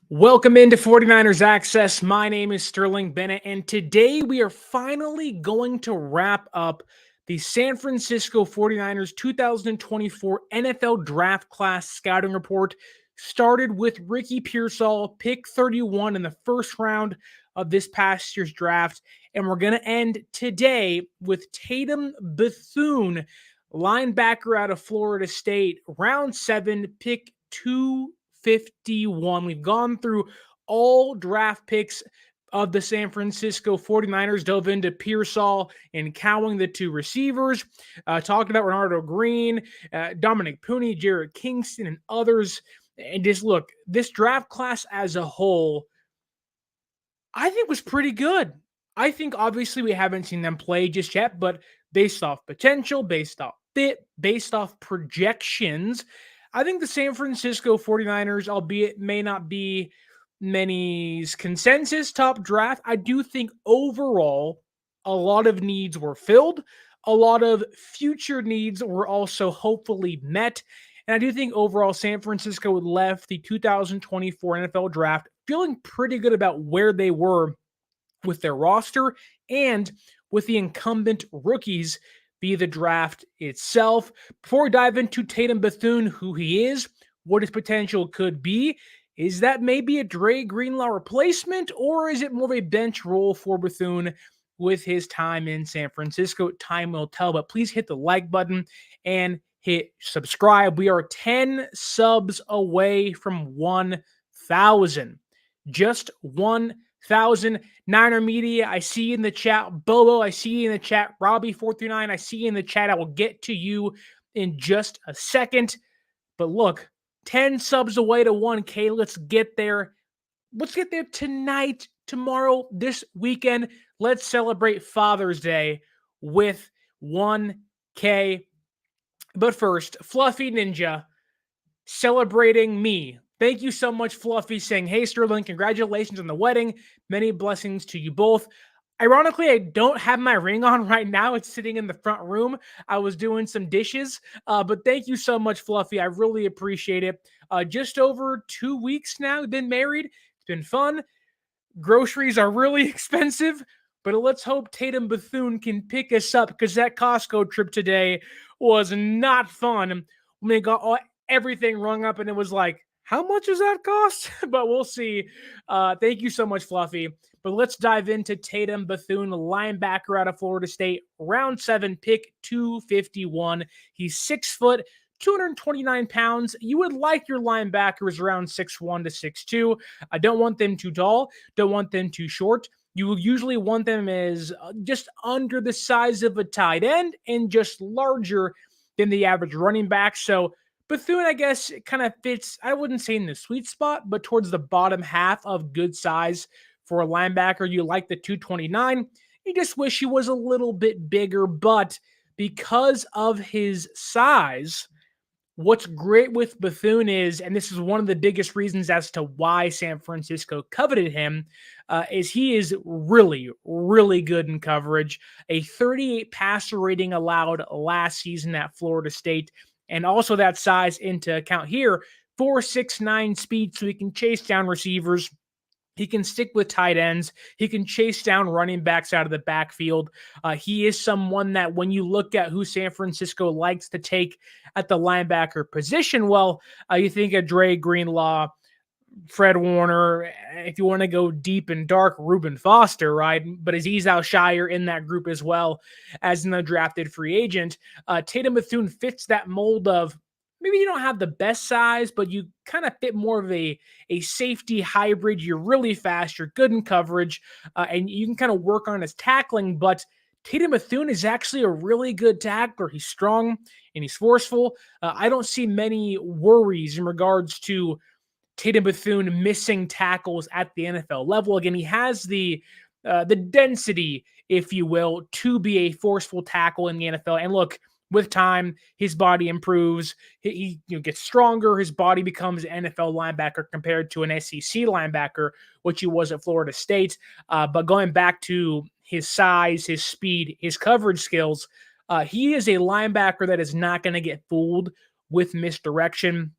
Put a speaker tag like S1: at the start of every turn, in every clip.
S1: Welcome into 49ers Access. My name is Sterling Bennett, and today we are finally going to wrap up the San Francisco 49ers 2024 NFL Draft Class Scouting Report. Started with Ricky Pearsall, pick 31 in the first round of this past year's draft, and we're going to end today with Tatum Bethune, linebacker out of Florida State, round 7, pick 251. We've gone through all draft picks of the San Francisco 49ers, dove into Pearsall and Cowing, the two receivers, talked about Renardo Green, Dominic Pooney, Jared Kingston, and others. And just look, this draft class as a whole, I think was pretty good. I think obviously we haven't seen them play just yet, but based off potential, based off fit, based off projections, I think the San Francisco 49ers, albeit may not be many's consensus top draft, I do think overall a lot of needs were filled. A lot of future needs were also hopefully met. And I do think overall San Francisco left the 2024 NFL draft feeling pretty good about where they were with their roster and with the incumbent rookies via the draft itself. Before we dive into Tatum Bethune, who he is, what his potential could be, is that maybe a Dre Greenlaw replacement, or is it more of a bench role for Bethune with his time in San Francisco? Time will tell, but please hit the like button and hit subscribe. We are 10 subs away from 1,000. Just 1,000. Niner Media, I see you in the chat. Bobo, I see you in the chat. Robbie439, I see you in the chat. I will get to you in just a second. But look, 10 subs away to 1K. Let's get there. Let's get there tonight, tomorrow, this weekend. Let's celebrate Father's Day with 1K. But first, Fluffy Ninja celebrating me. Thank you so much, Fluffy, saying, "Hey, Sterling, congratulations on the wedding. Many blessings to you both." Ironically, I don't have my ring on right now. It's sitting in the front room. I was doing some dishes, but thank you so much, Fluffy. I really appreciate it. Just over 2 weeks now, been married. It's been fun. Groceries are really expensive, but let's hope Tatum Bethune can pick us up because that Costco trip today was not fun. When they got everything rung up and it was like, how much does that cost? But we'll see. Thank you so much, Fluffy. But let's dive into Tatum Bethune, linebacker out of Florida State, round 7, pick 251. He's 6 foot, 229 pounds. You would like your linebackers around 6'1 to 6'2. I don't want them too tall, don't want them too short. You will usually want them as just under the size of a tight end and just larger than the average running back. So Bethune, I guess, kind of fits, I wouldn't say in the sweet spot, but towards the bottom half of good size for a linebacker. You like the 229. You just wish he was a little bit bigger, but because of his size, what's great with Bethune is, and this is one of the biggest reasons as to why San Francisco coveted him, is he is really, really good in coverage. A 38 passer rating allowed last season at Florida State, and also that size into account here, 4.69 speed, so he can chase down receivers. He can stick with tight ends. He can chase down running backs out of the backfield. He is someone that when you look at who San Francisco likes to take at the linebacker position, well, you think of Dre Greenlaw, Fred Warner, if you want to go deep and dark, Reuben Foster, right? But Aziz Al-Shire in that group as well as an undrafted free agent. Tatum Bethune fits that mold of maybe you don't have the best size, but you kind of fit more of a safety hybrid. You're really fast. You're good in coverage, and you can kind of work on his tackling. But Tatum Bethune is actually a really good tackler. He's strong and he's forceful. I don't see many worries in regards to Tatum Bethune missing tackles at the NFL level. Again, he has the density, if you will, to be a forceful tackle in the NFL. And look, with time, his body improves. He gets stronger. His body becomes an NFL linebacker compared to an SEC linebacker, which he was at Florida State. But going back to his size, his speed, his coverage skills, he is a linebacker that is not going to get fooled with misdirection.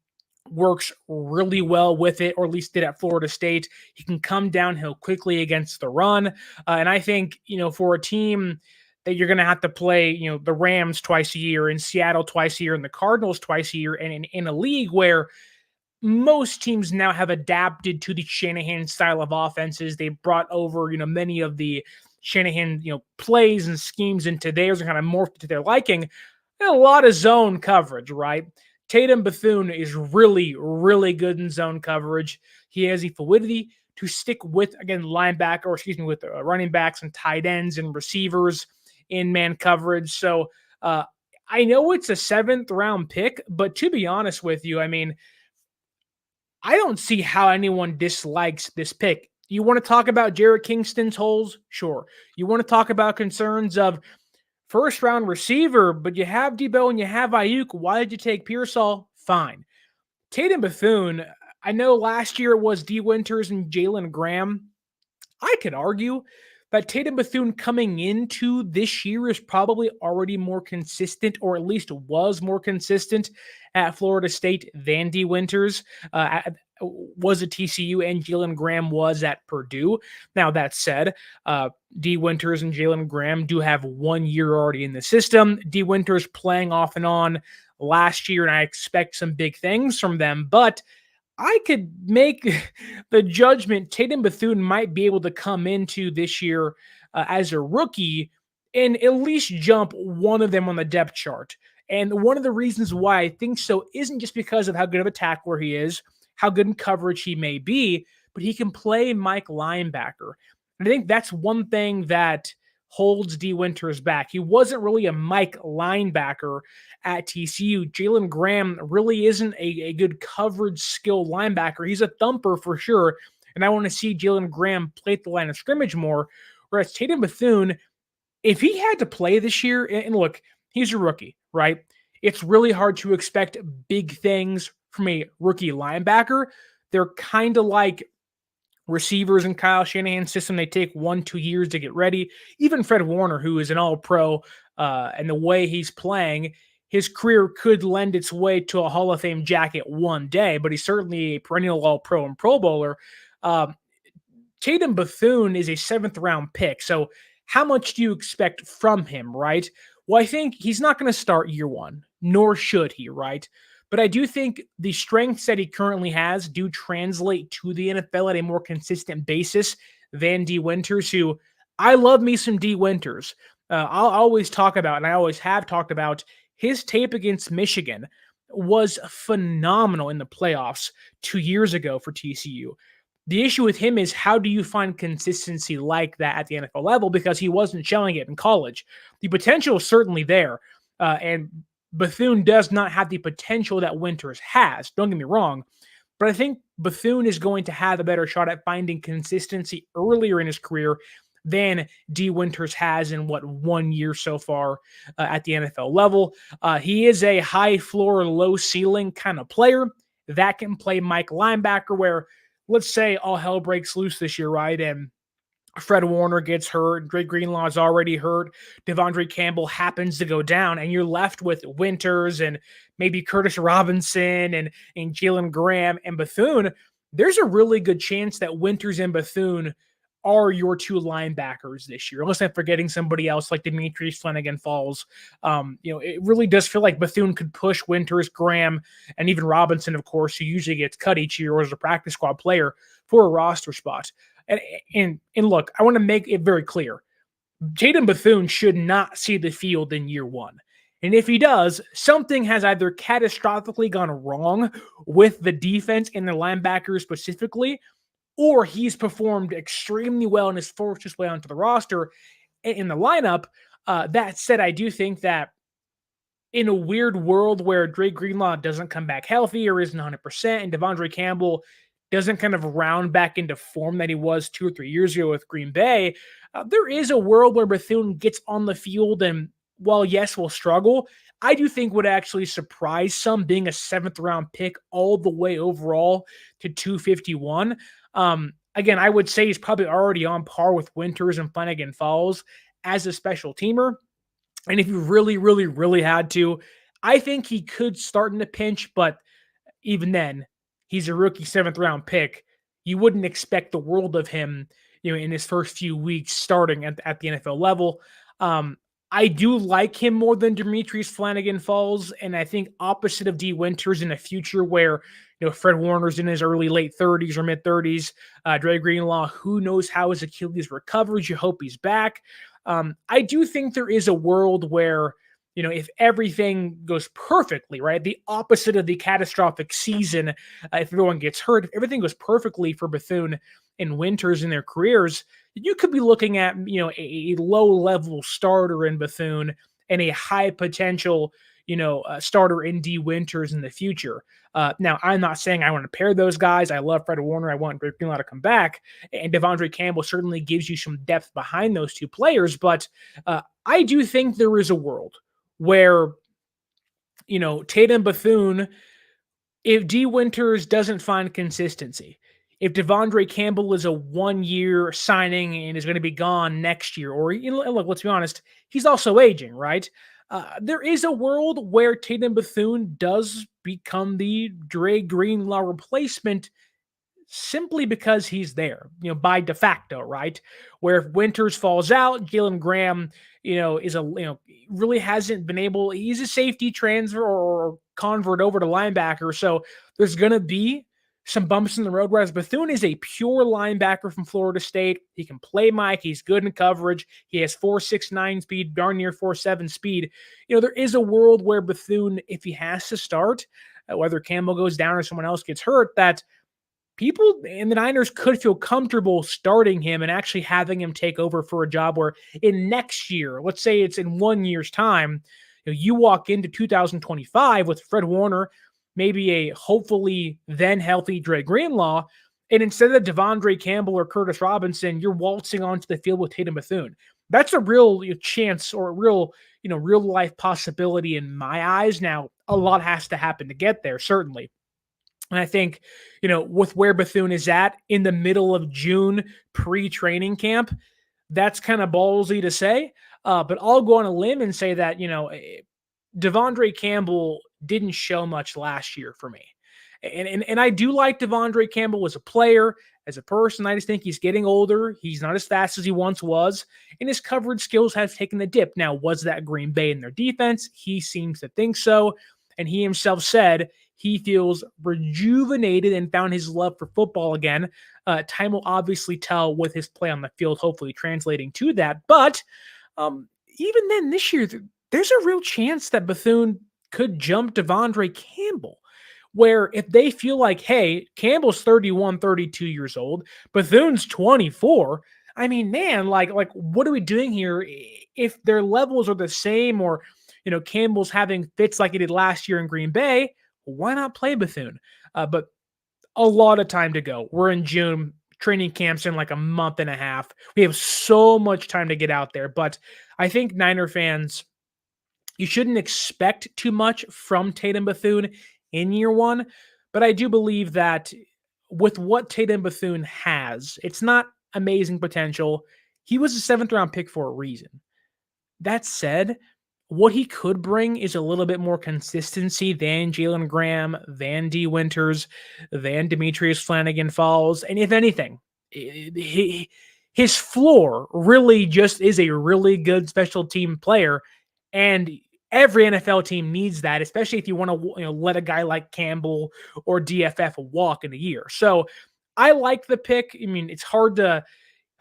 S1: works really well with it, or at least did at Florida State. He can come downhill quickly against the run. And I think, for a team that you're going to have to play, the Rams twice a year, in Seattle twice a year, and the Cardinals twice a year, and in a league where most teams now have adapted to the Shanahan style of offenses. They brought over, many of the Shanahan, plays and schemes into theirs and kind of morphed to their liking. And a lot of zone coverage, right? Tatum Bethune is really, really good in zone coverage. He has the fluidity to stick with, again, with running backs and tight ends and receivers in man coverage. So I know it's a 7th round pick, but to be honest with you, I mean, I don't see how anyone dislikes this pick. You want to talk about Jared Kingston's holes? Sure. You want to talk about concerns of first round receiver, but you have Deebo and you have Aiyuk. Why did you take Pearsall? Fine. Tatum Bethune, I know last year it was D. Winters and Jalen Graham. I could argue that Tatum Bethune coming into this year is probably already more consistent, or at least was more consistent at Florida State than D. Winters was at TCU and Jalen Graham was at Purdue. Now, that said, D. Winters and Jalen Graham do have 1 year already in the system. D. Winters playing off and on last year, and I expect some big things from them, but I could make the judgment Tatum Bethune might be able to come into this year as a rookie and at least jump one of them on the depth chart. And one of the reasons why I think so isn't just because of how good of a tackler he is, how good in coverage he may be, but he can play Mike linebacker. And I think that's one thing that holds D. Winters back. He wasn't really a Mike linebacker at TCU. Jalen Graham really isn't a good coverage skill linebacker. He's a thumper for sure. And I want to see Jalen Graham play at the line of scrimmage more. Whereas Tatum Bethune, if he had to play this year, and look, he's a rookie, right? It's really hard to expect big things from a rookie linebacker. They're kind of like receivers in Kyle Shanahan's system. They take 1-2 years to get ready. Even Fred Warner, who is an all-pro, and the way he's playing, his career could lend its way to a Hall of Fame jacket one day, but he's certainly a perennial all-pro and Pro Bowler. Tatum Bethune is a 7th round pick. So how much do you expect from him, right? Well, I think he's not going to start year one, nor should he, right? But I do think the strengths that he currently has do translate to the NFL at a more consistent basis than D. Winters, who I love me some D. Winters. I'll always talk about, and I always have talked about, his tape against Michigan was phenomenal in the playoffs 2 years ago for TCU. The issue with him is, how do you find consistency like that at the NFL level? Because he wasn't showing it in college. The potential is certainly there. And Bethune does not have the potential that Winters has. Don't get me wrong. But I think Bethune is going to have a better shot at finding consistency earlier in his career than D. Winters has in 1 year so far at the NFL level. He is a high floor, low ceiling kind of player that can play Mike linebacker, where let's say all hell breaks loose this year, right? And Fred Warner gets hurt, Dre Greenlaw is already hurt, Devondre Campbell happens to go down, and you're left with Winters and maybe Curtis Robinson and Jalen Graham and Bethune. There's a really good chance that Winters and Bethune are your two linebackers this year, unless I'm forgetting somebody else like Demetrius Flanagan-Falls. It really does feel like Bethune could push Winters, Graham, and even Robinson, of course, who usually gets cut each year or is a practice squad player, for a roster spot. And look, I want to make it very clear. Tatum Bethune should not see the field in year one. And if he does, something has either catastrophically gone wrong with the defense and the linebackers specifically, or he's performed extremely well and is forced his way onto the roster in the lineup. That said, I do think that in a weird world where Dre Greenlaw doesn't come back healthy or isn't 100%, and Devondre Campbell doesn't kind of round back into form that he was 2 or 3 years ago with Green Bay, there is a world where Bethune gets on the field and, while yes, will struggle, I do think would actually surprise some, being a 7th round pick all the way overall to 251. Again, I would say he's probably already on par with Winters and Flanagan-Falls as a special teamer. And if you really, really, really had to, I think he could start in a pinch, but even then, he's a rookie 7th-round pick. You wouldn't expect the world of him, in his first few weeks starting at the NFL level. Um, I do like him more than Demetrius Flanagan Falls, and I think opposite of D Winters in the future, where Fred Warner's in his early late 30s or mid 30s, Dre Greenlaw, who knows how his Achilles recovers? You hope he's back. I do think there is a world where if everything goes perfectly, right, the opposite of the catastrophic season, if everyone gets hurt, if everything goes perfectly for Bethune and Winters in their careers, you could be looking at, a low-level starter in Bethune and a high potential, starter in D Winters in the future. Now, I'm not saying I want to pair those guys. I love Fred Warner. I want Dre Greenlaw to come back. And Devondre Campbell certainly gives you some depth behind those two players. But I do think there is a world where, Tatum Bethune, if D Winters doesn't find consistency, if Devondre Campbell is a 1-year signing and is going to be gone next year, or look, let's be honest, he's also aging, right? There is a world where Tatum Bethune does become the Dre Greenlaw replacement simply because he's there, by de facto, right? Where if Winters falls out, Jalen Graham, is really hasn't been able, he's a safety transfer or convert over to linebacker. So there's going to be some bumps in the road, whereas Bethune is a pure linebacker from Florida State. He can play Mike. He's good in coverage. He has 4.69 speed, darn near 4.7 speed. There is a world where Bethune, if he has to start, whether Campbell goes down or someone else gets hurt, that people in the Niners could feel comfortable starting him and actually having him take over for a job where in next year, let's say it's in 1 year's time, you walk into 2025 with Fred Warner, maybe a hopefully then healthy Dre Greenlaw, and instead of Devondre Campbell or Curtis Robinson, you're waltzing onto the field with Tatum Bethune. That's a real chance or a real, real life possibility in my eyes. Now, a lot has to happen to get there, certainly. And I think, with where Bethune is at in the middle of June pre-training camp, that's kind of ballsy to say. But I'll go on a limb and say that, Devondre Campbell didn't show much last year for me. And I do like Devondre Campbell as a player, as a person. I just think he's getting older. He's not as fast as he once was. And his coverage skills have taken a dip. Now, was that Green Bay in their defense? He seems to think so. And he himself said he feels rejuvenated and found his love for football again. Time will obviously tell with his play on the field, hopefully translating to that. But even then this year, there's a real chance that Bethune could jump Devondre Campbell, where if they feel like, hey, Campbell's 31, 32 years old, Bethune's 24, I mean, man, like what are we doing here? If their levels are the same, or, Campbell's having fits like he did last year in Green Bay, why not play Bethune? But a lot of time to go. We're in June. Training camp's in like a month and a half. We have so much time to get out there. But I think Niner fans, you shouldn't expect too much from Tatum Bethune in year one. But I do believe that with what Tatum Bethune has, it's not amazing potential. He was a 7th-round pick for a reason. That said, what he could bring is a little bit more consistency than Jalen Graham, than D Winters, than Demetrius Flanagan Falls. And if anything, his floor really just is a really good special team player. And every NFL team needs that, especially if you want to let a guy like Campbell or DFF walk in a year. So I like the pick. I mean, it's hard to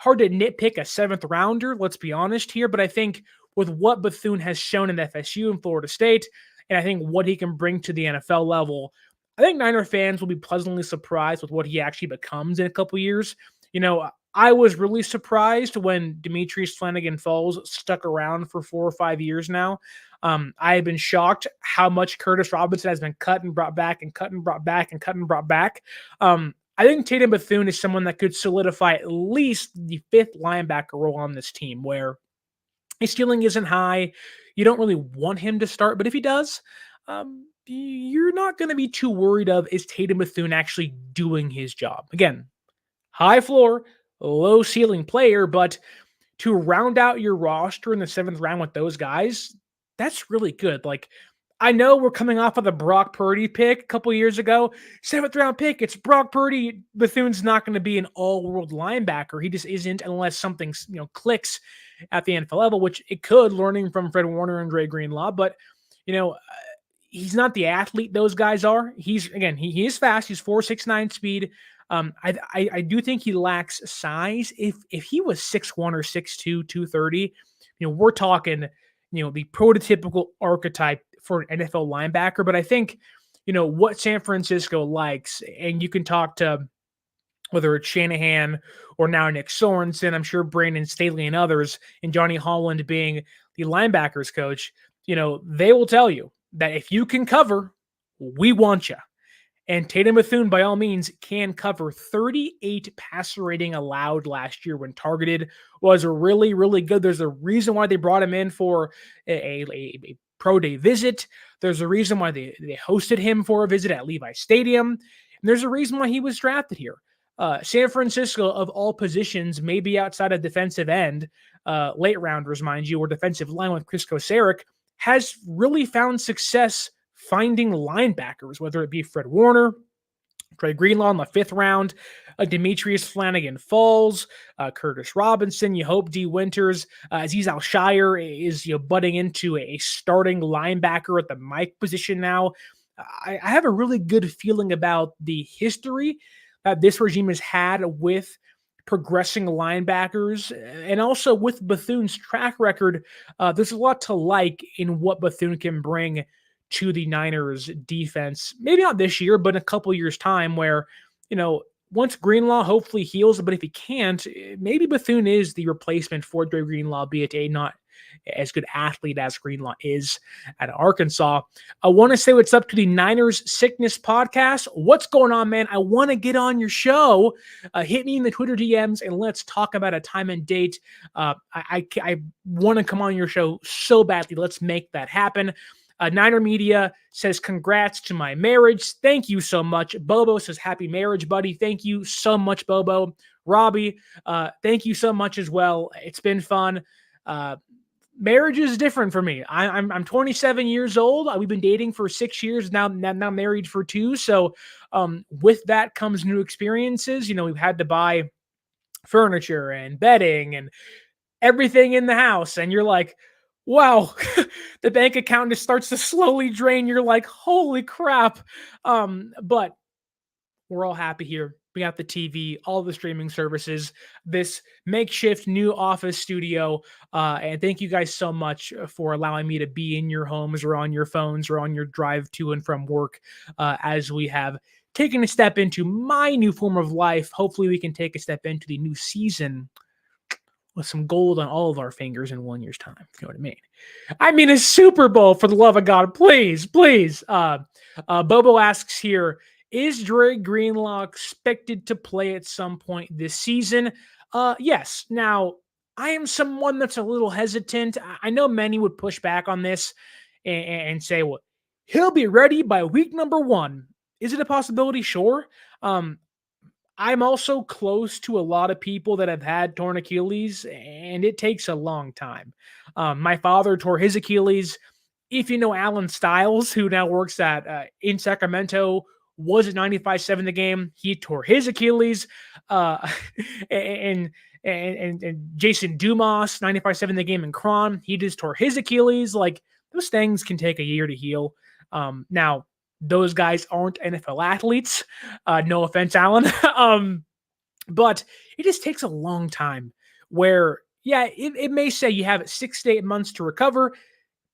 S1: nitpick a 7th rounder, let's be honest here, but I think with what Bethune has shown in FSU and Florida State, and I think what he can bring to the NFL level, I think Niner fans will be pleasantly surprised with what he actually becomes in a couple years. I was really surprised when Demetrius Flanagan Falls stuck around for 4 or 5 years now. I have been shocked how much Curtis Robinson has been cut and brought back and cut and brought back and cut and brought back. I think Tatum Bethune is someone that could solidify at least the 5th linebacker role on this team, where his ceiling isn't high. You don't really want him to start, but if he does, you're not going to be too worried of, is Tatum Bethune actually doing his job? Again, high floor, low ceiling player, but to round out your roster in the 7th round with those guys, that's really good. Like, I know we're coming off of the Brock Purdy pick a couple years ago. 7th-round pick. It's Brock Purdy. Bethune's not going to be an all-world linebacker. He just isn't unless something clicks at the NFL level, which it could, learning from Fred Warner and Dre Greenlaw. But, he's not the athlete those guys are. He's, again, he is fast. He's 4.69 speed. I do think he lacks size. If he was 6'1 or 6'2, 230, we're talking, the prototypical archetype for an NFL linebacker. But I think, what San Francisco likes, and you can talk to whether it's Shanahan or now Nick Sorensen, I'm sure Brandon Staley and others, and Johnny Holland being the linebackers coach, they will tell you that if you can cover, we want you. And Tatum Bethune, by all means, can cover. 38 passer rating allowed last year when targeted was really, really good. There's a reason why they brought him in for a pro day visit. There's a reason why they hosted him for a visit at Levi Stadium. And there's a reason why he was drafted here. San Francisco, of all positions, maybe outside of defensive end, late rounders, mind you, or defensive line with Chris Kosaric, has really found success finding linebackers, whether it be Fred Warner, Dre Greenlaw in the 5th round, Demetrius Flanagan-Falls, Curtis Robinson, you hope D. Winters, Aziz Al-Shire is butting into a starting linebacker at the Mike position now. I have a really good feeling about the history that this regime has had with progressing linebackers, and also with Bethune's track record. There's a lot to like in what Bethune can bring to the Niners defense. Maybe not this year, but in a couple years' time, where, once Greenlaw hopefully heals, but if he can't, maybe Bethune is the replacement for Dre Greenlaw, be it a not as good athlete as Greenlaw is at Arkansas. I want to say what's up to the Niners Sickness Podcast. What's going on, man? I want to get on your show. Hit me in the Twitter DMs and let's talk about a time and date. I want to come on your show so badly. Let's make that happen. Niner Media says, congrats to my marriage. Thank you so much. Bobo says, happy marriage, buddy. Thank you so much, Bobo. Robbie, thank you so much as well. It's been fun. Marriage is different for me. I'm 27 years old. We've been dating for 6 years now married for 2. So with that comes new experiences. We've had to buy furniture and bedding and everything in the house. And you're like, wow, the bank account just starts to slowly drain. You're like, holy crap. But we're all happy here. We got the TV, all the streaming services, this makeshift new office studio. And thank you guys so much for allowing me to be in your homes or on your phones or on your drive to and from work as we have taken a step into my new form of life. Hopefully we can take a step into the new season with some gold on all of our fingers in 1 year's time, if you know what I mean. I mean, a Super Bowl, for the love of God, please. Bobo asks here, is Dre Greenlaw expected to play at some point this season? Yes. Now, I am someone that's a little hesitant. I know many would push back on this and say, well, he'll be ready by week number 1. Is it a possibility? Sure. I'm also close to a lot of people that have had torn Achilles, and it takes a long time. My father tore his Achilles. If you know Alan Stiles, who now works at in Sacramento, was at 95.7 the game. He tore his Achilles. And Jason Dumas, 95.7 the game in Cron, he just tore his Achilles. Like, those things can take a year to heal. Now, those guys aren't NFL athletes. No offense, Alan. But it just takes a long time where, yeah, it may say you have 6 to 8 months to recover,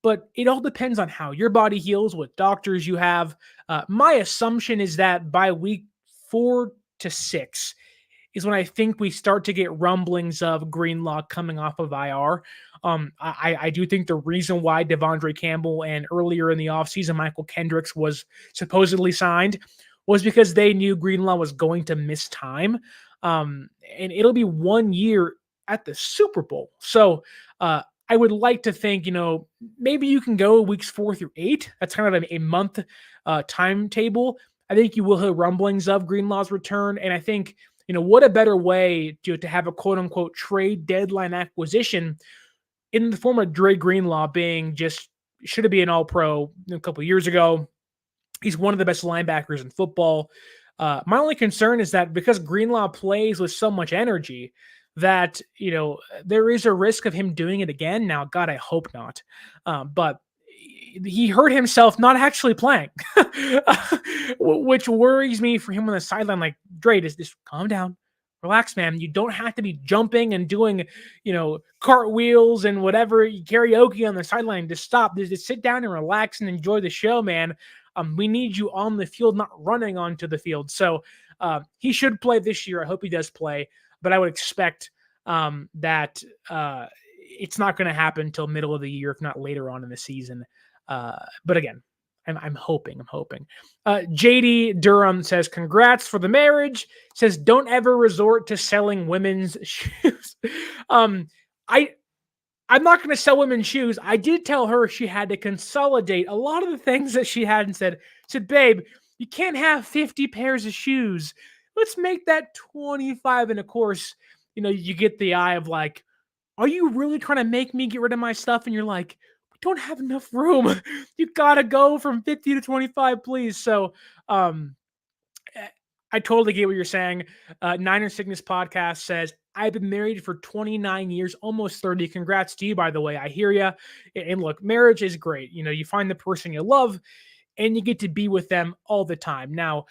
S1: but it all depends on how your body heals, what doctors you have. My assumption is that by week 4 to 6 is when I think we start to get rumblings of Greenlaw coming off of IR. I do think the reason why Devondre Campbell and earlier in the offseason Michael Kendricks was supposedly signed was because they knew Greenlaw was going to miss time. And it'll be 1 year at the Super Bowl. So I would like to think, maybe you can go weeks 4 through 8. That's kind of a month timetable. I think you will hear rumblings of Greenlaw's return. And I think, what a better way to have a quote unquote trade deadline acquisition in the form of Dre Greenlaw being just should have been an all-pro a couple of years ago. He's one of the best linebackers in football. My only concern is that because Greenlaw plays with so much energy, that there is a risk of him doing it again. Now, God, I hope not. But he hurt himself not actually playing, which worries me for him on the sideline. Like, Dre, just calm down, relax, man. You don't have to be jumping and doing, cartwheels and whatever karaoke on the sideline. Just stop. Just sit down and relax and enjoy the show, man. We need you on the field, not running onto the field. So he should play this year. I hope he does play, but I would expect that it's not going to happen until middle of the year, if not later on in the season. But again, I'm hoping. JD Durham says, congrats for the marriage. Says, don't ever resort to selling women's shoes. I'm not going to sell women's shoes. I did tell her she had to consolidate a lot of the things that she had and said, babe, you can't have 50 pairs of shoes. Let's make that 25. And of course, you get the eye of like, are you really trying to make me get rid of my stuff? And you're like, we don't have enough room. You got to go from 50 to 25, please. So, I totally get what you're saying. Niner Sickness Podcast says, I've been married for 29 years, almost 30. Congrats to you, by the way. I hear you. And look, marriage is great. You find the person you love and you get to be with them all the time. Now,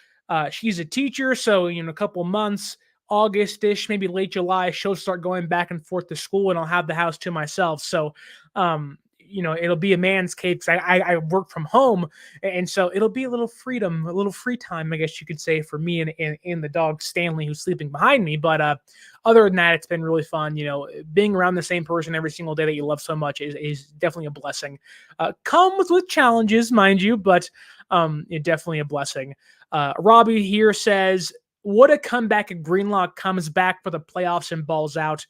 S1: she's a teacher. So, in a couple months, August-ish, maybe late July, she'll start going back and forth to school and I'll have the house to myself. So, it'll be a man's cave because I work from home. And so it'll be a little freedom, a little free time, I guess you could say, for me and the dog Stanley, who's sleeping behind me. But other than that, it's been really fun. Being around the same person every single day that you love so much is definitely a blessing. Comes with challenges, mind you, but definitely a blessing. Robbie here says, what a comeback if Greenlaw comes back for the playoffs and balls out.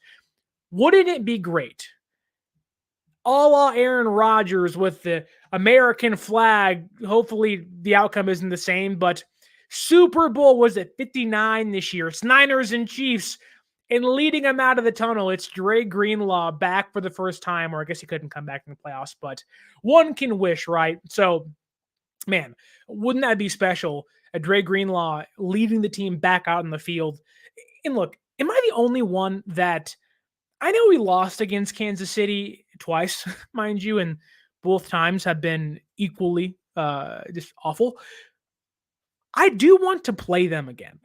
S1: Wouldn't it be great? A la Aaron Rodgers with the American flag. Hopefully the outcome isn't the same, but Super Bowl was at 59 this year. It's Niners and Chiefs, and leading them out of the tunnel, it's Dre Greenlaw back for the first time, or I guess he couldn't come back in the playoffs, but one can wish, right? So, man, wouldn't that be special? A Dre Greenlaw leading the team back out in the field. And look, am I the only one that I know we lost against Kansas City twice, mind you, and both times have been equally just awful. I do want to play them again.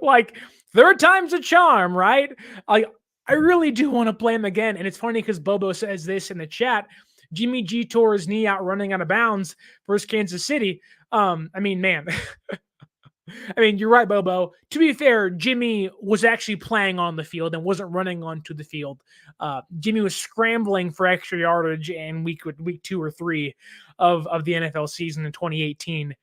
S1: Like, third time's a charm, right? I really do want to play them again. And it's funny because Bobo says this in the chat. Jimmy G tore his knee out running out of bounds versus Kansas City. Man. You're right, Bobo. To be fair, Jimmy was actually playing on the field and wasn't running onto the field. Jimmy was scrambling for extra yardage in week 2 or 3 of the NFL season in 2018.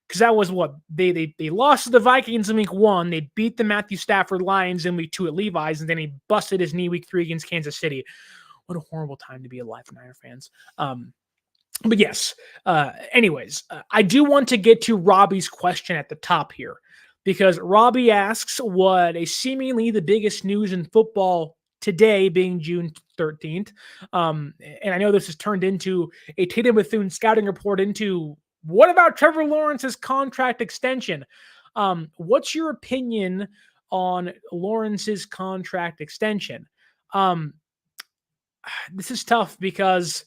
S1: Because that was what they lost to the Vikings in week 1. They beat the Matthew Stafford Lions in week 2 at Levi's, and then he busted his knee week 3 against Kansas City. What a horrible time to be alive for Niner fans. But yes, anyways, I do want to get to Robbie's question at the top here, because Robbie asks what is seemingly the biggest news in football today, being June 13th. And I know this has turned into a Tatum Bethune scouting report into what about Trevor Lawrence's contract extension? What's your opinion on Lawrence's contract extension? This is tough because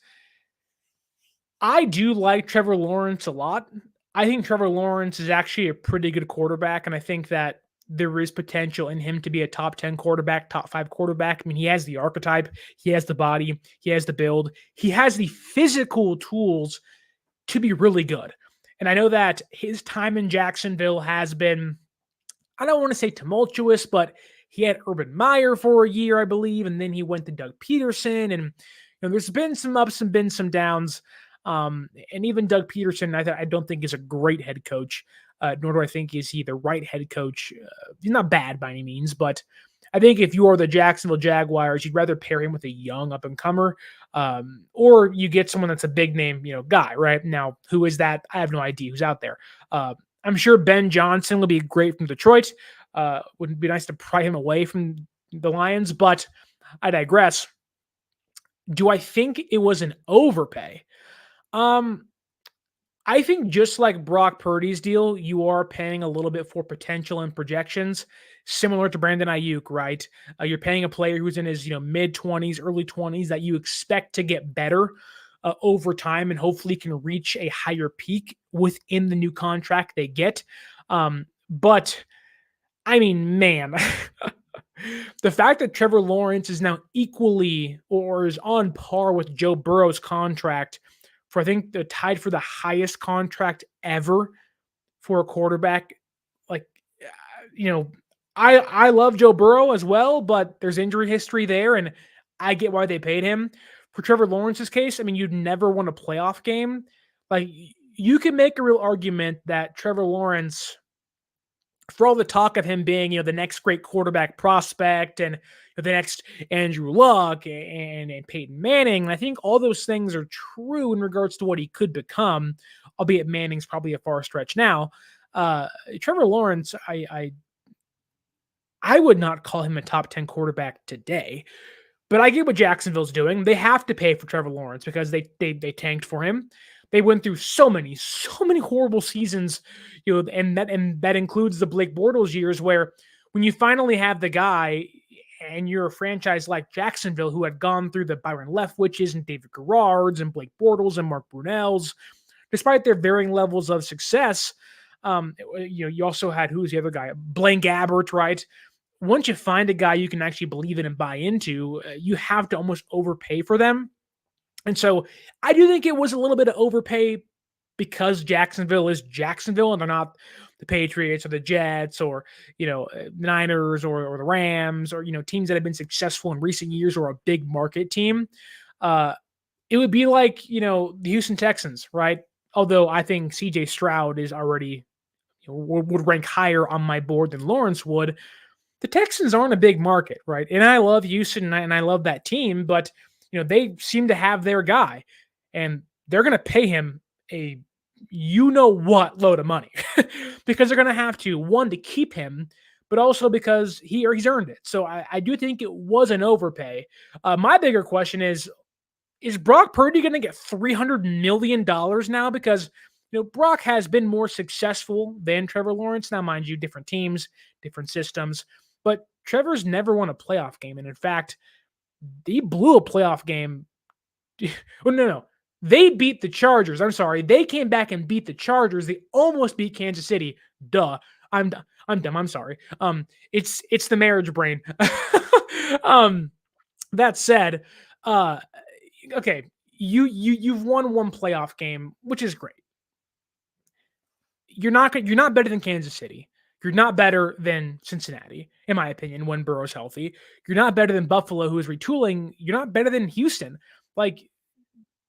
S1: I do like Trevor Lawrence a lot. I think Trevor Lawrence is actually a pretty good quarterback, and I think that there is potential in him to be a top 10 quarterback, top 5 quarterback. He has the archetype, he has the body, he has the build, he has the physical tools to be really good. And I know that his time in Jacksonville has been, I don't want to say tumultuous, but he had Urban Meyer for a year, I believe, and then he went to Doug Peterson, and there's been some ups and been some downs. And even Doug Peterson, I don't think is a great head coach, nor do I think is he the right head coach. He's not bad by any means, but I think if you are the Jacksonville Jaguars, you'd rather pair him with a young up-and-comer, or you get someone that's a big name, guy, right? Now, who is that? I have no idea who's out there. I'm sure Ben Johnson will be great from Detroit. Wouldn't be nice to pry him away from the Lions, but I digress. Do I think it was an overpay? Um, I think just like Brock Purdy's deal, you are paying a little bit for potential and projections, similar to Brandon Aiyuk, right? You're paying a player who's in his mid 20s, early 20s that you expect to get better over time and hopefully can reach a higher peak within the new contract they get. But I mean, man, the fact that Trevor Lawrence is now equally or is on par with Joe Burrow's contract for, I think they're tied for the highest contract ever for a quarterback. Like, you know, I love Joe Burrow as well, but there's injury history there, and I get why they paid him. For Trevor Lawrence's case, I mean, you'd never won a playoff game. Like, you can make a real argument that Trevor Lawrence, for all the talk of him being, the next great quarterback prospect and the next Andrew Luck and Peyton Manning, I think all those things are true in regards to what he could become, albeit Manning's probably a far stretch now. Trevor Lawrence, I would not call him a top 10 quarterback today. But I get what Jacksonville's doing. They have to pay for Trevor Lawrence because they tanked for him. They went through so many horrible seasons, and that includes the Blake Bortles years, where when you finally have the guy and you're a franchise like Jacksonville, who had gone through the Byron Leftwiches and David Garrards and Blake Bortles and Mark Brunells, despite their varying levels of success, you also had, who's the other guy? Blaine Gabbert, right? Once you find a guy you can actually believe in and buy into, you have to almost overpay for them. And so I do think it was a little bit of overpay because Jacksonville is Jacksonville and they're not the Patriots or the Jets or, Niners or the Rams or, teams that have been successful in recent years or a big market team. It would be like, the Houston Texans, right? Although I think CJ Stroud is already, would rank higher on my board than Lawrence would. The Texans aren't a big market, right? And I love Houston and I love that team, but they seem to have their guy, and they're going to pay him a what load of money because they're going to have to, one, to keep him, but also because he's earned it. So I do think it was an overpay. My bigger question is Brock Purdy going to get $300 million now? Because Brock has been more successful than Trevor Lawrence. Now, mind you, different teams, different systems. But Trevor's never won a playoff game. And in fact, he blew a playoff game. Well, no. They beat the Chargers. I'm sorry. They came back and beat the Chargers. They almost beat Kansas City. Duh. I'm dumb. I'm sorry. It's the marriage brain. That said, okay, you've won one playoff game, which is great. You're not better than Kansas City. You're not better than Cincinnati, in my opinion, when Burrow's healthy. You're not better than Buffalo, who is retooling. You're not better than Houston. Like,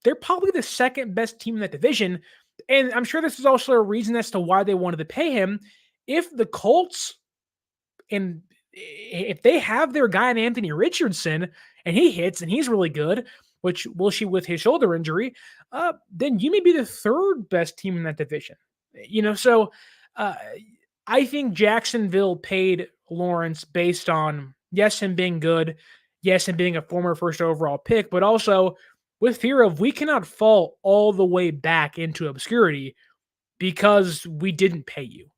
S1: they're probably the second best team in that division. And I'm sure this is also a reason as to why they wanted to pay him. If the Colts, and if they have their guy in Anthony Richardson and he hits and he's really good, which will she with his shoulder injury, then you may be the third best team in that division. So I think Jacksonville paid Lawrence based on, yes, him being good, yes, him being a former first overall pick, but also with fear of we cannot fall all the way back into obscurity because we didn't pay you.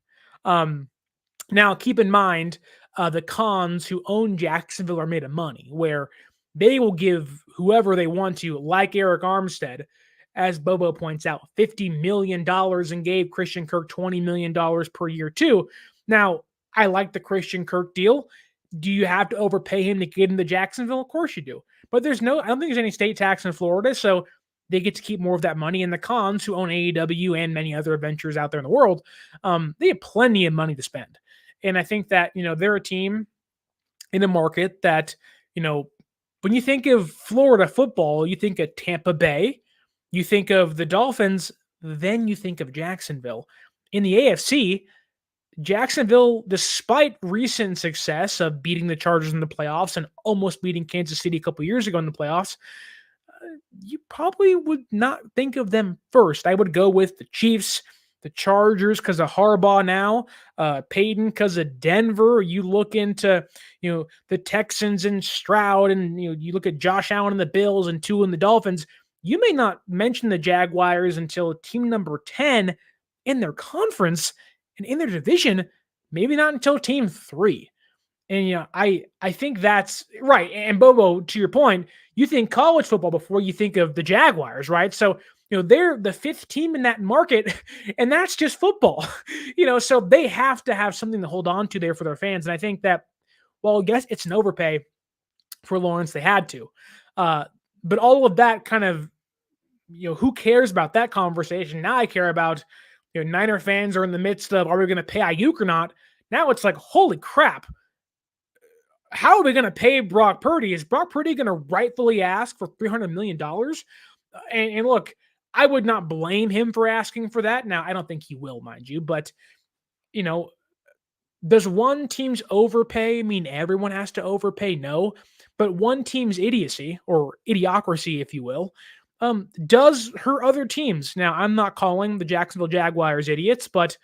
S1: Now, keep in mind, the cons who own Jacksonville are made of money, where they will give whoever they want to, like Eric Armstead, as Bobo points out, $50 million and gave Christian Kirk $20 million per year too. Now, I like the Christian Kirk deal. Do you have to overpay him to get into Jacksonville? Of course you do. But I don't think there's any state tax in Florida, so they get to keep more of that money. And the cons who own AEW and many other ventures out there in the world, they have plenty of money to spend. And I think that, they're a team in a market that, when you think of Florida football, you think of Tampa Bay, you think of the Dolphins, then you think of Jacksonville. In the AFC, Jacksonville, despite recent success of beating the Chargers in the playoffs and almost beating Kansas City a couple years ago in the playoffs, you probably would not think of them first. I would go with the Chiefs, the Chargers because of Harbaugh now, Peyton because of Denver. You look into, the Texans and Stroud, and you look at Josh Allen and the Bills and Tua and the Dolphins. you may not mention the Jaguars until team number 10 in their conference and in their division, maybe not until team 3. And I think that's right. And Bobo, to your point, you think college football before you think of the Jaguars, right? So they're the 5th team in that market, and that's just football. So they have to have something to hold on to there for their fans. And I think that, well, I guess it's an overpay for Lawrence. They had to, but all of that kind of, who cares about that conversation? Now I care about, Niner fans are in the midst of, are we going to pay Aiyuk or not? Now it's like, holy crap. How are we going to pay Brock Purdy? Is Brock Purdy going to rightfully ask for $300 million? And look, I would not blame him for asking for that. Now, I don't think he will, mind you, but, does one team's overpay mean everyone has to overpay? No. But one team's idiocy, or idiocracy, if you will, does hurt other teams. Now, I'm not calling the Jacksonville Jaguars idiots, but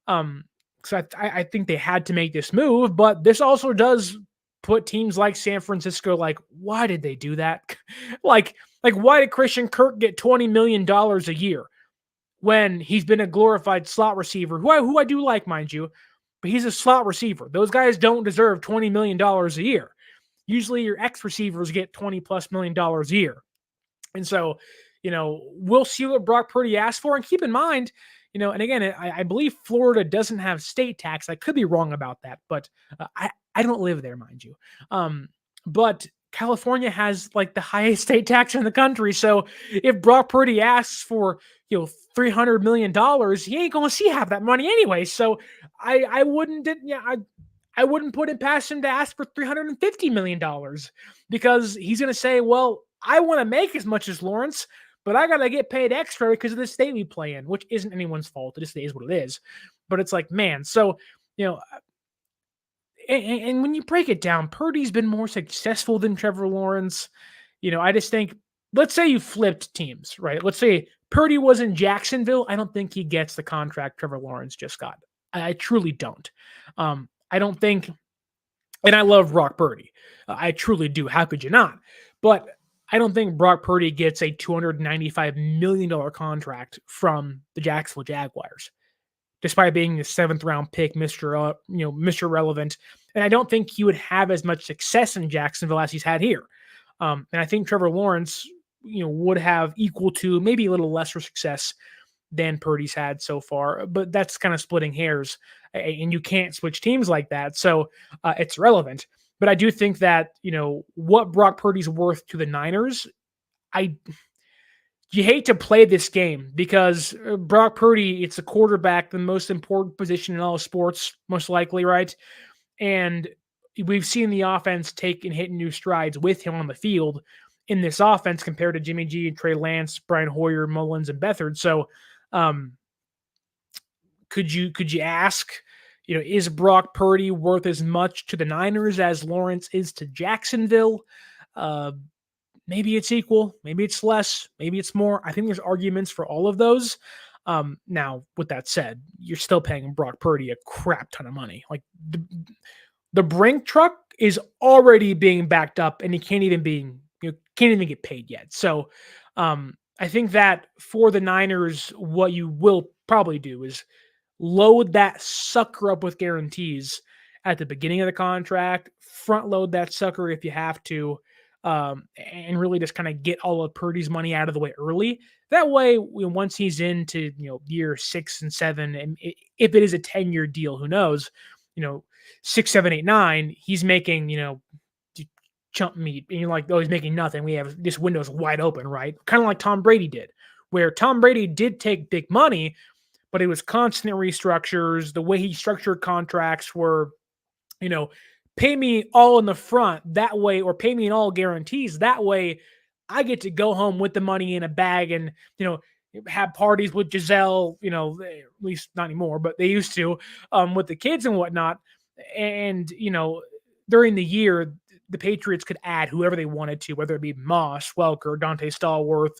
S1: because I think they had to make this move, but this also does put teams like San Francisco, like, why did they do that? like, why did Christian Kirk get $20 million a year when he's been a glorified slot receiver, who I do like, mind you, but he's a slot receiver. Those guys don't deserve $20 million a year. Usually your ex-receivers get $20+ million a year. And so, we'll see what Brock Purdy asked for. And keep in mind, and again, I believe Florida doesn't have state tax. I could be wrong about that, but I don't live there, mind you. But California has like the highest state tax in the country. So if Brock Purdy asks for, $300 million, he ain't going to see half that money anyway. So I wouldn't put it past him to ask for $350 million because he's going to say, well, I want to make as much as Lawrence, but I got to get paid extra because of the state we play in, which isn't anyone's fault. It just is what it is. But it's like, man, so, and when you break it down, Purdy's been more successful than Trevor Lawrence. I just think, let's say you flipped teams, right? Let's say Purdy was in Jacksonville. I don't think he gets the contract Trevor Lawrence just got. I truly don't. I don't think, and I love Brock Purdy. I truly do. How could you not? But I don't think Brock Purdy gets a $295 million contract from the Jacksonville Jaguars, despite being the 7th round pick, Mr. Relevant. And I don't think he would have as much success in Jacksonville as he's had here. And I think Trevor Lawrence, would have equal to, maybe a little lesser success than Purdy's had so far. But that's kind of splitting hairs, and you can't switch teams like that. So it's relevant. But I do think that, what Brock Purdy's worth to the Niners, you hate to play this game because Brock Purdy, it's a quarterback, the most important position in all sports, most likely, right? And we've seen the offense take and hit new strides with him on the field in this offense compared to Jimmy G, Trey Lance, Brian Hoyer, Mullins, and Beathard. So could you ask, is Brock Purdy worth as much to the Niners as Lawrence is to Jacksonville? Maybe it's equal, maybe it's less, maybe it's more. I think there's arguments for all of those. Now, with that said, you're still paying Brock Purdy a crap ton of money. Like the Brink truck is already being backed up, and he can't even get paid yet. So I think that for the Niners, what you will probably do is load that sucker up with guarantees at the beginning of the contract, front load that sucker if you have to, and really just kind of get all of Purdy's money out of the way early. That way, once he's into year 6 and 7, and if it is a 10-year deal, who knows, 6, 7, 8, 9, he's making chump meat, and you're like, oh, he's making nothing. We have this window's wide open, right? Kind of like Tom Brady did, where Tom Brady did take big money, but it was constant restructures. The way he structured contracts were, pay me all in the front that way, or pay me in all guarantees. That way I get to go home with the money in a bag and, have parties with Giselle, at least not anymore, but they used to, with the kids and whatnot. And, during the year, the Patriots could add whoever they wanted to, whether it be Moss, Welker, Dante Stallworth,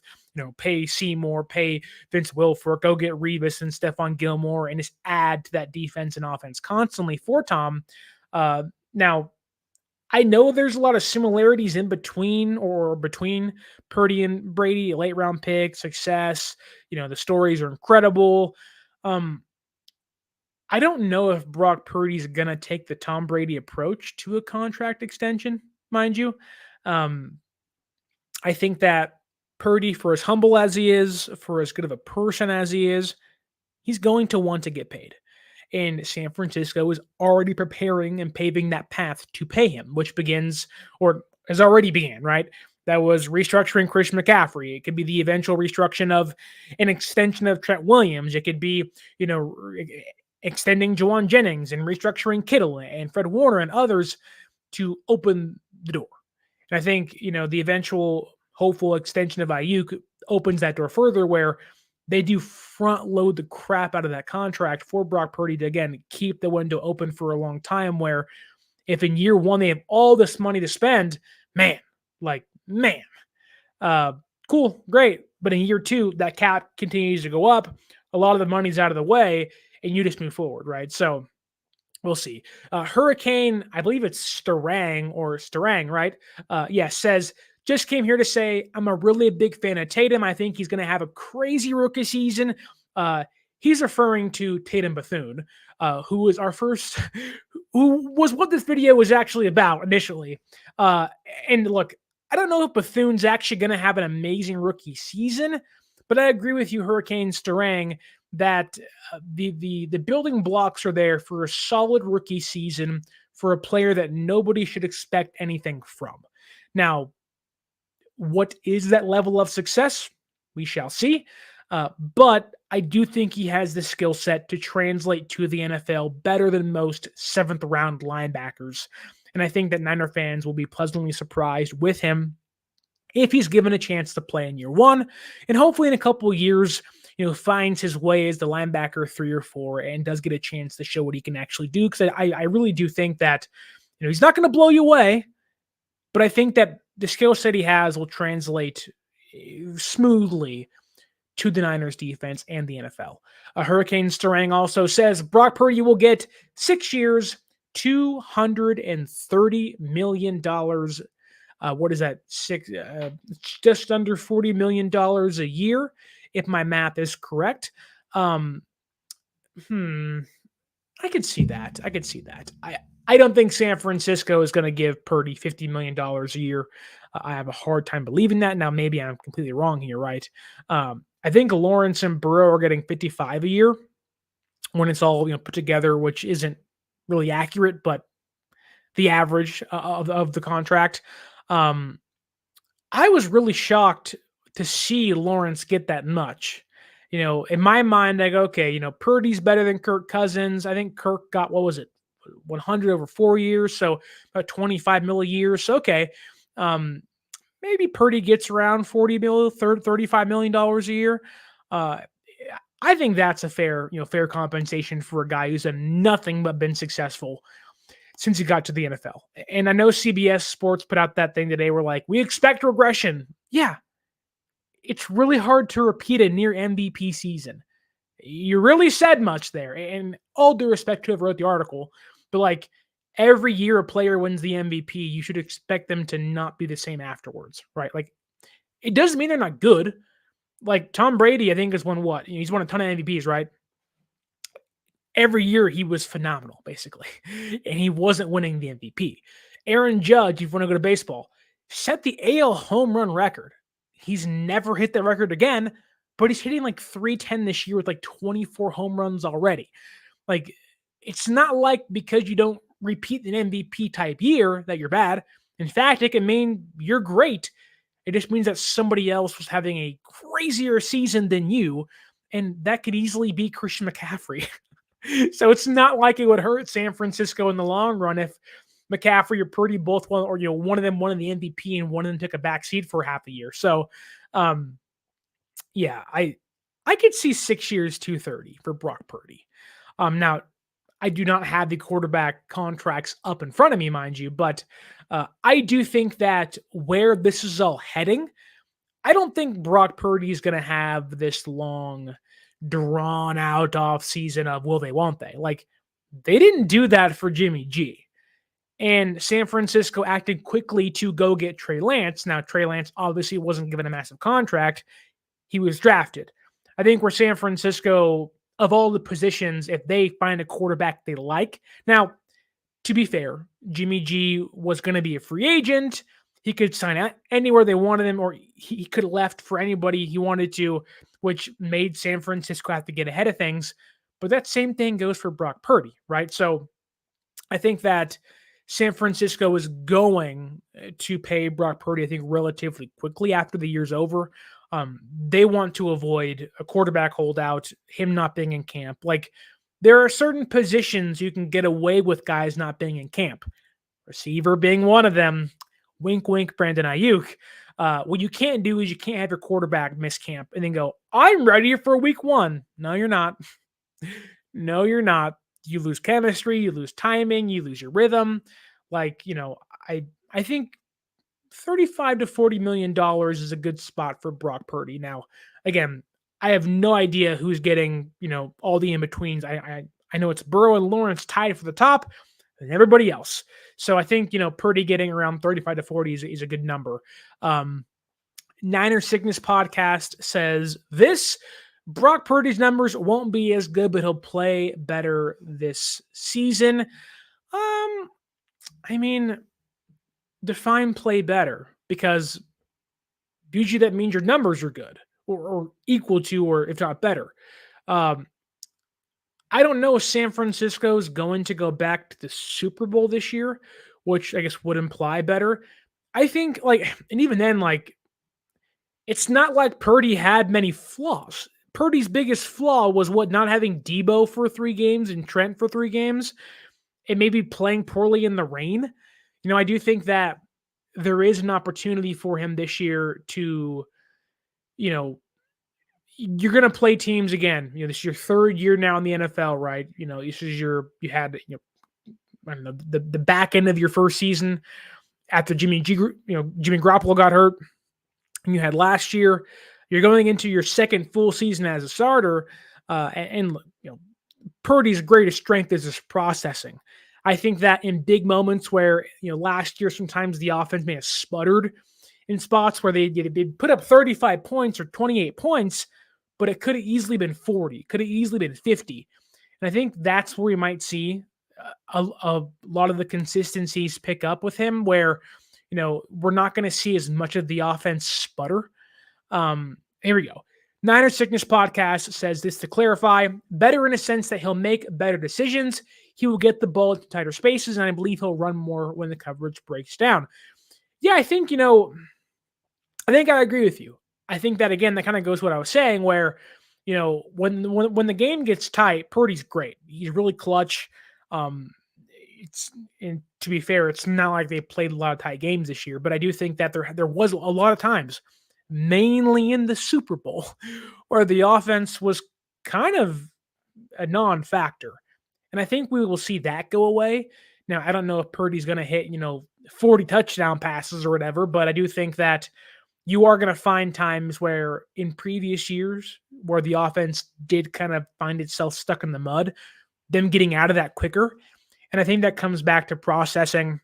S1: pay Seymour, pay Vince Wilfork, go get Revis and Stephon Gilmore, and just add to that defense and offense constantly for Tom. Now, I know there's a lot of similarities in between or between Purdy and Brady, late round pick, success. The stories are incredible. Um, I don't know if Brock Purdy's gonna take the Tom Brady approach to a contract extension, mind you. Um, I think that Purdy, for as humble as he is, for as good of a person as he is, he's going to want to get paid. And San Francisco is already preparing and paving that path to pay him, which begins or has already began, right? That was restructuring Christian McCaffrey. It could be the eventual restructuring of an extension of Trent Williams. It could be, extending Jawan Jennings and restructuring Kittle and Fred Warner and others to open the door. And I think, the eventual hopeful extension of Aiyuk opens that door further where they do front load the crap out of that contract for Brock Purdy to, again, keep the window open for a long time where if in year one they have all this money to spend, man, uh, cool, great. But in year two, that cap continues to go up. A lot of the money's out of the way and you just move forward, right? So we'll see. Hurricane, I believe it's Starang, right? Says, just came here to say I'm a really big fan of Tatum. I think he's going to have a crazy rookie season. He's referring to Tatum Bethune, who was our first, who was what this video was actually about initially. And look, I don't know if Bethune's actually going to have an amazing rookie season, but I agree with you, Hurricane Starang, that the building blocks are there for a solid rookie season for a player that nobody should expect anything from. Now, what is that level of success? We shall see. But I do think he has the skill set to translate to the NFL better than most seventh round linebackers. And I think that Niner fans will be pleasantly surprised with him if he's given a chance to play in year one. And hopefully in a couple of years, finds his way as the linebacker 3 or 4 and does get a chance to show what he can actually do. Because I really do think that, he's not going to blow you away, but I think that the skill set he has will translate smoothly to the Niners defense and the NFL. Hurricane Starang also says Brock Purdy will get 6 years, $230 million. What is that? Just under $40 million a year, if my math is correct. I could see that. I don't think San Francisco is going to give Purdy $50 million a year. I have a hard time believing that. Now, maybe I'm completely wrong here, right? I think Lawrence and Burrow are getting 55 a year when it's all put together, which isn't really accurate, but the average of the contract. I was really shocked to see Lawrence get that much. In my mind, I go, okay, Purdy's better than Kirk Cousins. I think Kirk got, 100 over 4 years, so about 25 mil a year. So, okay, maybe Purdy gets around 40 mil, $35 million a year. I think that's a fair compensation for a guy who's done nothing but been successful since he got to the NFL. And I know CBS Sports put out that thing today where like, we expect regression. Yeah. It's really hard to repeat a near MVP season. You really said much there. And all due respect to whoever wrote the article, but like every year a player wins the MVP, you should expect them to not be the same afterwards, right? Like it doesn't mean they're not good. Like Tom Brady, I think has won what? He's won a ton of MVPs, right? Every year he was phenomenal, basically, and he wasn't winning the MVP. Aaron Judge, if you want to go to baseball, set the AL home run record. He's never hit that record again, but he's hitting like 310 this year with like 24 home runs already. Like, it's not like because you don't repeat an MVP type year that you're bad. In fact, it can mean you're great. It just means that somebody else was having a crazier season than you, and that could easily be Christian McCaffrey. So it's not like it would hurt San Francisco in the long run if McCaffrey or Purdy both won, or one of them won the MVP and one of them took a back seat for half a year. So, yeah, I could see 6 years, 230 for Brock Purdy. Now I do not have the quarterback contracts up in front of me, mind you, but I do think that where this is all heading, I don't think Brock Purdy is going to have this long, drawn out off season of will they, won't they? Like they didn't do that for Jimmy G. And San Francisco acted quickly to go get Trey Lance. Now, Trey Lance obviously wasn't given a massive contract. He was drafted. I think where San Francisco, of all the positions, if they find a quarterback they like. Now, to be fair, Jimmy G was going to be a free agent. He could sign out anywhere they wanted him, or he could have left for anybody he wanted to, which made San Francisco have to get ahead of things. But that same thing goes for Brock Purdy, right? So I think that San Francisco is going to pay Brock Purdy, I think, relatively quickly after the year's over. They want to avoid a quarterback holdout, him not being in camp. Like, there are certain positions you can get away with guys not being in camp. Receiver being one of them. Wink, wink, Brandon Aiyuk. What you can't do is you can't have your quarterback miss camp and then go, I'm ready for week one. No, you're not. No, you're not. You lose chemistry, you lose timing, you lose your rhythm. Like, I think $35 to $40 million is a good spot for Brock Purdy. Now, again, I have no idea who's getting, all the in-betweens. I know it's Burrow and Lawrence tied for the top and everybody else. So I think, Purdy getting around 35 to 40 is a good number. Niner Sickness Podcast says this: Brock Purdy's numbers won't be as good, but he'll play better this season. I mean, define play better, because usually that means your numbers are good or equal to, or if not better. I don't know if San Francisco is going to go back to the Super Bowl this year, which I guess would imply better. I think, and even then, it's not like Purdy had many flaws. Purdy's biggest flaw was not having Deebo for 3 games and Trent for 3 games, and maybe playing poorly in the rain. I do think that there is an opportunity for him this year to, you're going to play teams again. This is your 3rd year now in the NFL, right? This is you had, I don't know, the back end of your first season after Jimmy Garoppolo got hurt, and you had last year. You're going into your 2nd full season as a starter, and Purdy's greatest strength is his processing. I think that in big moments where, last year sometimes the offense may have sputtered in spots where they put up 35 points or 28 points, but it could have easily been 40, could have easily been 50. And I think that's where we might see a lot of the consistencies pick up with him, where, we're not going to see as much of the offense sputter. Here we go. Niner Sickness Podcast says this to clarify: better in a sense that he'll make better decisions. He will get the ball into tighter spaces, and I believe he'll run more when the coverage breaks down. Yeah, I think, I agree with you. I think that, again, that kind of goes what I was saying, where, when the game gets tight, Purdy's great. He's really clutch. And to be fair, it's not like they played a lot of tight games this year, but I do think that there was a lot of times, mainly in the Super Bowl, where the offense was kind of a non-factor. And I think we will see that go away. Now, I don't know if Purdy's going to hit, 40 touchdown passes or whatever, but I do think that you are going to find times where in previous years where the offense did kind of find itself stuck in the mud, them getting out of that quicker. And I think that comes back to processing,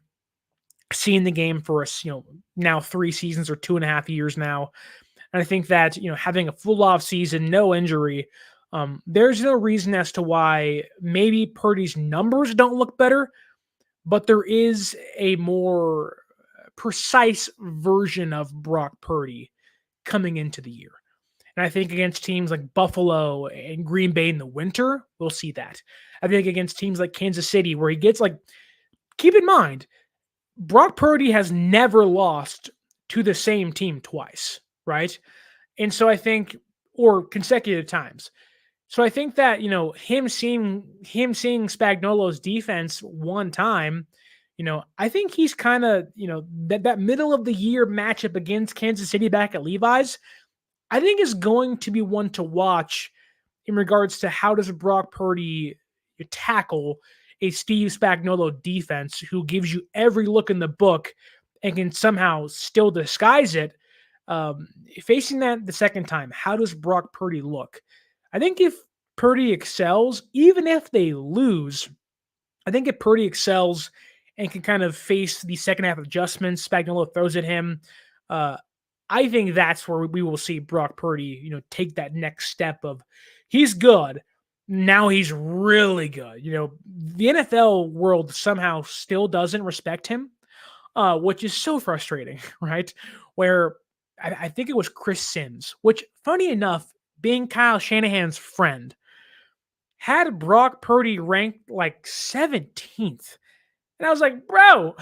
S1: seeing the game for us, now 3 seasons or 2.5 years now. And I think that, having a full off season, no injury, there's no reason as to why maybe Purdy's numbers don't look better, but there is a more precise version of Brock Purdy coming into the year. And I think against teams like Buffalo and Green Bay in the winter, we'll see that. I think against teams like Kansas City, where he gets keep in mind, Brock Purdy has never lost to the same team twice, right? And so I think, or consecutive times. So I think that, him seeing Spagnuolo's defense one time, I think he's kind of, that middle of the year matchup against Kansas City back at Levi's, I think is going to be one to watch in regards to how does Brock Purdy tackle a Steve Spagnuolo defense who gives you every look in the book and can somehow still disguise it. Facing that the second time, how does Brock Purdy look? I think if Purdy excels, even if they lose, I think if Purdy excels and can kind of face the second half adjustments Spagnuolo throws at him. I think that's where we will see Brock Purdy, take that next step of he's good. Now he's really good. The NFL world somehow still doesn't respect him, which is so frustrating, right? Where I think it was Chris Sims, which, funny enough, being Kyle Shanahan's friend, had Brock Purdy ranked like 17th. And I was like, bro,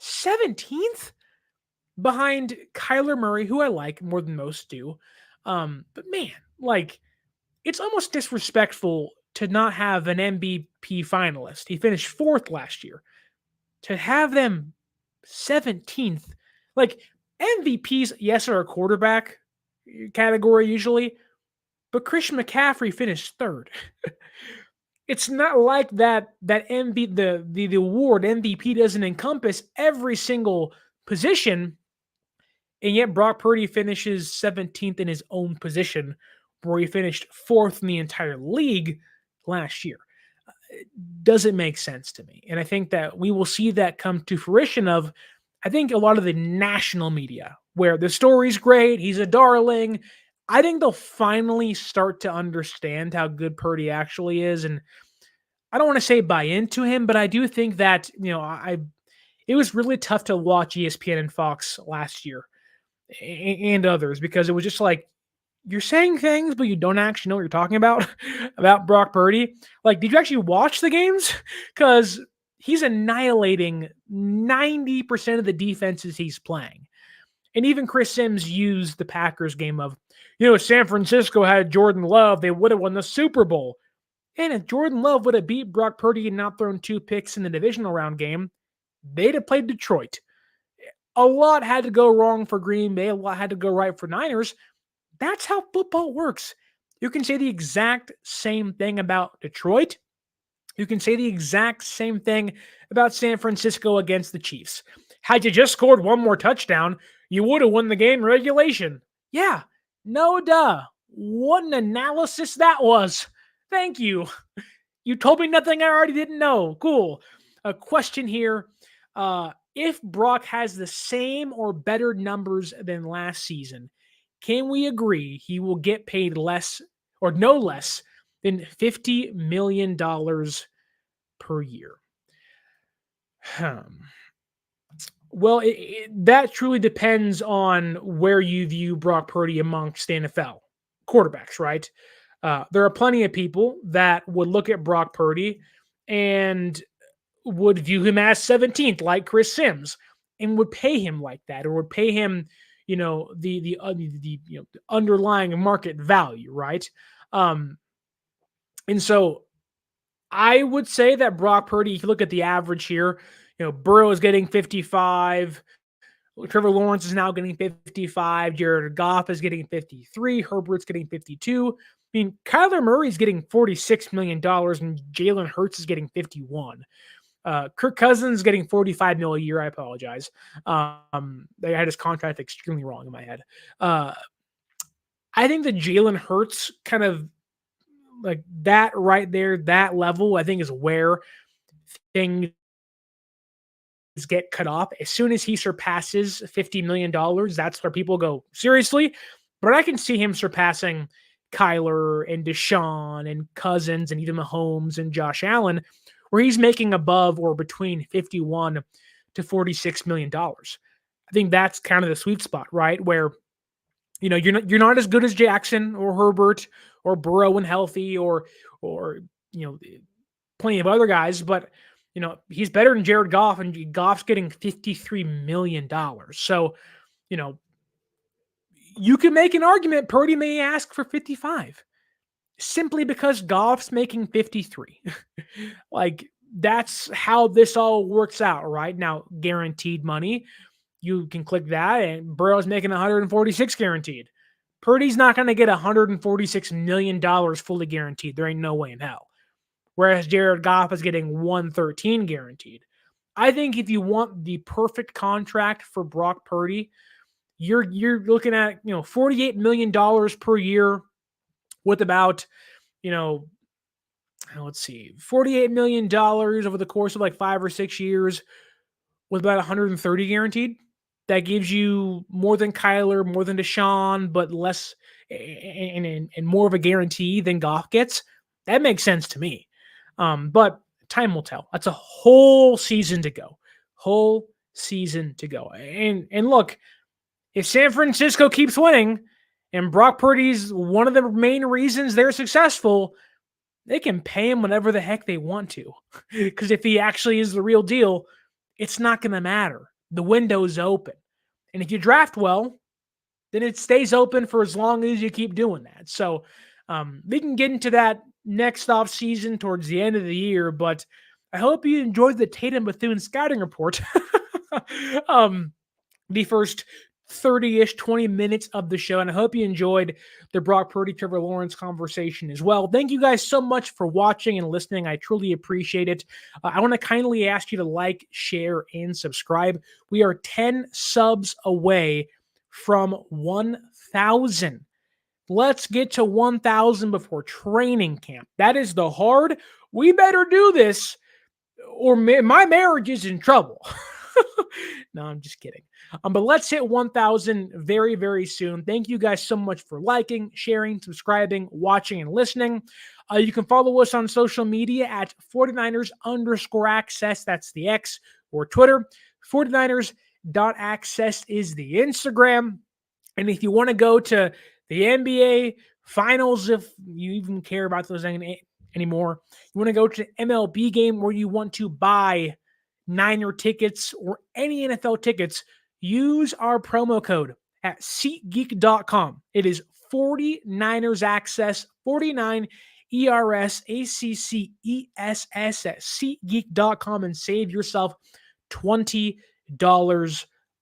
S1: 17th? Behind Kyler Murray, who I like more than most do. But man, it's almost disrespectful to not have an MVP finalist. He finished fourth last year. To have them 17th, MVPs, yes, are a quarterback category usually, but Christian McCaffrey finished third. It's not like that the award MVP doesn't encompass every single position, and yet Brock Purdy finishes 17th in his own position, where he finished fourth in the entire league last year. It doesn't make sense to me. And I think that we will see that come to fruition of, I think, a lot of the national media, where the story's great, he's a darling. I think they'll finally start to understand how good Purdy actually is. And I don't want to say buy into him, but I do think that, it was really tough to watch ESPN and Fox last year and others, because it was just like, you're saying things, but you don't actually know what you're talking about, about Brock Purdy. Did you actually watch the games? Because he's annihilating 90% of the defenses he's playing. And even Chris Sims used the Packers game of, San Francisco had Jordan Love, they would have won the Super Bowl. And if Jordan Love would have beat Brock Purdy and not thrown 2 picks in the divisional round game, they'd have played Detroit. A lot had to go wrong for Green Bay. A lot had to go right for Niners. That's how football works. You can say the exact same thing about Detroit. You can say the exact same thing about San Francisco against the Chiefs. Had you just scored one more touchdown, you would have won the game in regulation. Yeah, no duh. What an analysis that was. Thank you. You told me nothing I already didn't know. Cool. A question here. If Brock has the same or better numbers than last season, can we agree he will get paid less or no less than $50 million per year? Well, that truly depends on where you view Brock Purdy amongst the NFL quarterbacks, right? There are plenty of people that would look at Brock Purdy and would view him as 17th, like Chris Sims, and would pay him like that, or would pay him, the underlying market value, right? And so I would say that Brock Purdy, if you look at the average here, Burrow is getting 55. Trevor Lawrence is now getting 55. Jared Goff is getting 53. Herbert's getting 52. I mean, Kyler Murray's getting $46 million and Jalen Hurts is getting 51. Kirk Cousins getting $45 million a year. I apologize. I had his contract extremely wrong in my head. I think the Jalen Hurts kind of like that right there, that level, I think is where things get cut off. As soon as he surpasses $50 million, that's where people go, seriously? But I can see him surpassing Kyler and Deshaun and Cousins and even Mahomes and Josh Allen, where he's making above or between $51 to $46 million. I think that's kind of the sweet spot, right? Where, you're not as good as Jackson or Herbert or Burrow when healthy or plenty of other guys, but he's better than Jared Goff, and Goff's getting $53 million. So, you can make an argument Purdy may ask for 55 simply because Goff's making 53. That's how this all works out, right? Now, guaranteed money, you can click that, and Burrow's making 146 guaranteed. Purdy's not going to get $146 million fully guaranteed. There ain't no way in hell. Whereas Jared Goff is getting 113 guaranteed. I think if you want the perfect contract for Brock Purdy, you're looking at $48 million per year with about let's see, $48 million over the course of like 5 or 6 years, with about 130 guaranteed. That gives you more than Kyler, more than Deshaun, but less and more of a guarantee than Goff gets. That makes sense to me. But time will tell. That's a whole season to go. Whole season to go. And look, if San Francisco keeps winning and Brock Purdy's one of the main reasons they're successful, they can pay him whatever the heck they want to. Because if he actually is the real deal, it's not going to matter. The window's open. And if you draft well, then it stays open for as long as you keep doing that. So we can get into that next off season towards the end of the year, but I hope you enjoyed the Tatum Bethune scouting report. The first 30-ish, 20 minutes of the show, and I hope you enjoyed the Brock Purdy, Trevor Lawrence conversation as well. Thank you guys so much for watching and listening. I truly appreciate it. I want to kindly ask you to like, share, and subscribe. We are 10 subs away from 1,000. Let's get to 1,000 before training camp. That is the hard. We better do this, or my marriage is in trouble. No, I'm just kidding. But let's hit 1,000 very, very soon. Thank you guys so much for liking, sharing, subscribing, watching, and listening. You can follow us on social media at 49ers_access. That's the X, or Twitter. 49ers.access is the Instagram. And if you want to go to the NBA finals, if you even care about those anymore, you want to go to MLB game where you want to buy Niner tickets or any NFL tickets, use our promo code at SeatGeek.com. It is 49ers Access, 49 ERSACCESS at SeatGeek.com and save yourself $20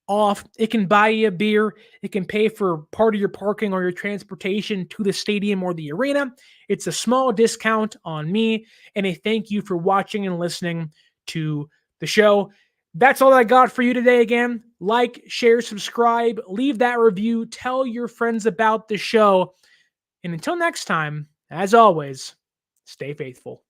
S1: off. It can buy you a beer. It can pay for part of your parking or your transportation to the stadium or the arena. It's a small discount on me, and a thank you for watching and listening to the show. That's all I got for you today. Again, like, share, subscribe, leave that review, tell your friends about the show. And until next time, as always, stay faithful.